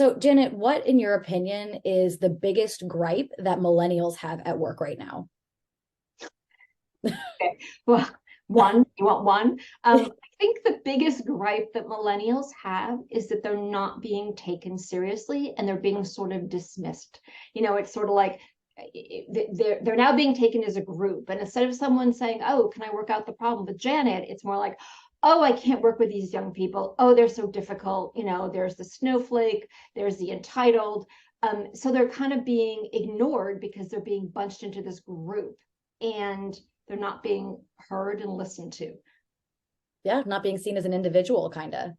So, Janet, what, in your opinion, is the biggest gripe that millennials have at work right now? Okay. Well, you want one? I think the biggest gripe that millennials have is that they're not being taken seriously and they're being sort of dismissed. It's sort of like they're now being taken as a group. And instead of someone saying, "Oh, can I work out the problem with Janet?" It's more like, "Oh, I can't work with these young people. Oh, they're so difficult. There's the snowflake, there's the entitled." So they're kind of being ignored because they're being bunched into this group. And they're not being heard and listened to. Yeah, not being seen as an individual, kind of.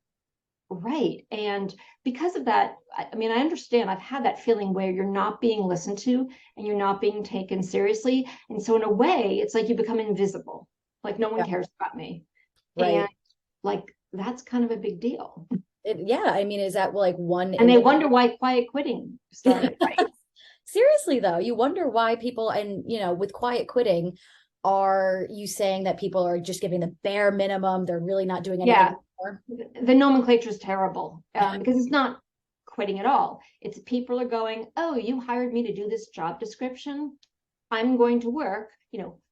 Right. And because of that, I mean, I understand I've had that feeling where you're not being listened to and you're not being taken seriously. And so, in a way, it's like you become invisible, like no one Yeah, cares about me. And right. like that's kind of a big deal. Yeah, I mean, is that like one And they individual? wonder why quiet quitting started, right? Seriously, though, you wonder why people, and with quiet quitting, are you saying that people are just giving the bare minimum? They're really not doing anything Yeah, more? the nomenclature is terrible because it's not quitting at all. It's people are going, "Oh, you hired me to do this job description. I'm going to work,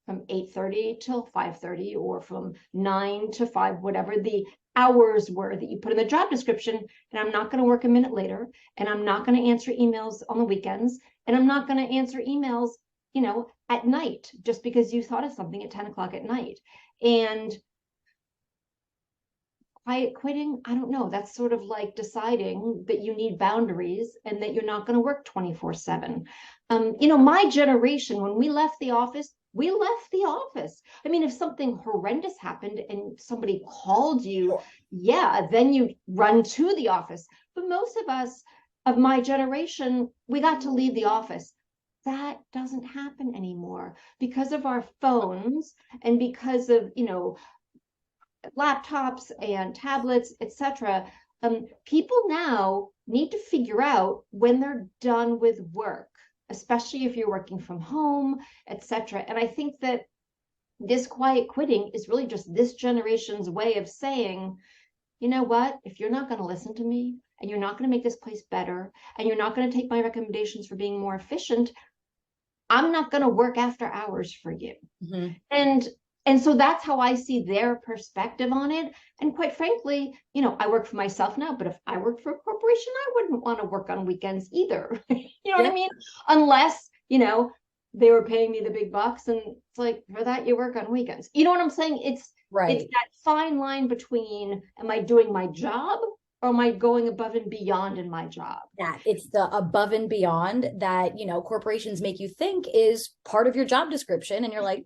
from 8:30 till 5:30 or from 9 to 5, whatever the hours were that you put in the job description. And I'm not going to work a minute later. And I'm not going to answer emails on the weekends. And I'm not going to answer emails, at night just because you thought of something at 10 o'clock at night." And quiet quitting, I don't know. That's sort of like deciding that you need boundaries and that you're not going to work 24/7. My generation, when we left the office. I mean, if something horrendous happened and somebody called you, Sure. yeah, then you run to the office. But most of us of my generation, we got to leave the office. That doesn't happen anymore because of our phones and because of, laptops and tablets, etc. People now need to figure out when they're done with work, especially if you're working from home, etc. And I think that this quiet quitting is really just this generation's way of saying, you know what, if you're not going to listen to me and you're not going to make this place better and you're not going to take my recommendations for being more efficient, I'm not going to work after hours for you. Mhm. And and so that's how I see their perspective on it. And quite frankly, I work for myself now, but if I worked for a corporation, I wouldn't want to work on weekends either. You know what Yeah, I mean? Unless, they were paying me the big bucks, and it's like, for that you work on weekends. You know what I'm saying? It's right. that fine line between, am I doing my job or am I going above and beyond in my job? That it's the above and beyond that corporations make you think is part of your job description, and you're like,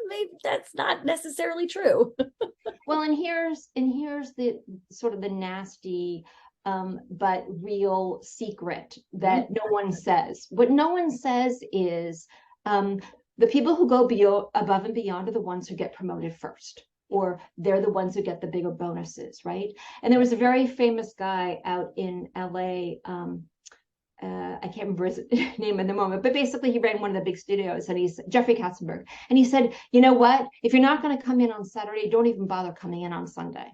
maybe that's not necessarily true. Well, and here's the sort of the nasty but real secret Mhm. that no one says. What no one says is um, the people who go above and beyond are the ones who get promoted first, or they're the ones who get the bigger bonuses, right? And there was a very famous guy out in LA. I can't remember his name in the moment, but basically he ran one of the big studios, and he's Jeffrey Katzenberg. And he said, you know what? If you're not going to come in on Saturday, don't even bother coming in on Sunday.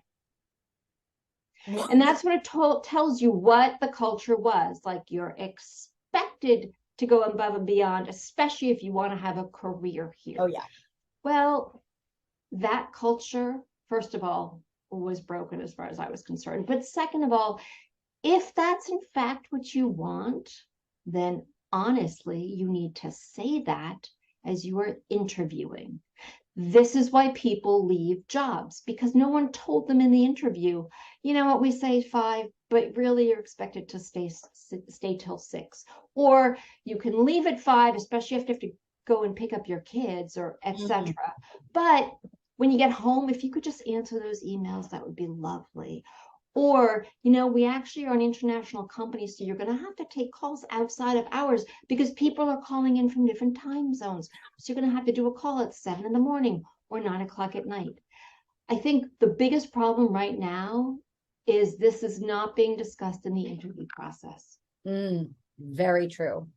And that's what it tells you what the culture was. Like, you're expected to go above and beyond, especially if you want to have a career Oh here. yeah. Well, that culture, first of all, was broken as far as I was concerned. But second of all, if that's in fact what you want, then honestly, you need to say that as you are interviewing. This is why people leave jobs, because no one told them in the interview, you know what, we say 5, but really you're expected to stay till 6. Or you can leave at 5, especially if you have to go and pick up your kids or Mhm. etc. But when you get home, if you could just answer those emails, that would be lovely. Or, we actually are an international company, so you're going to have to take calls outside of hours because people are calling in from different time zones. So you're going to have to do a call at 7 in the morning or 9 o'clock at night. I think the biggest problem right now is this is not being discussed in the interview process. Very true.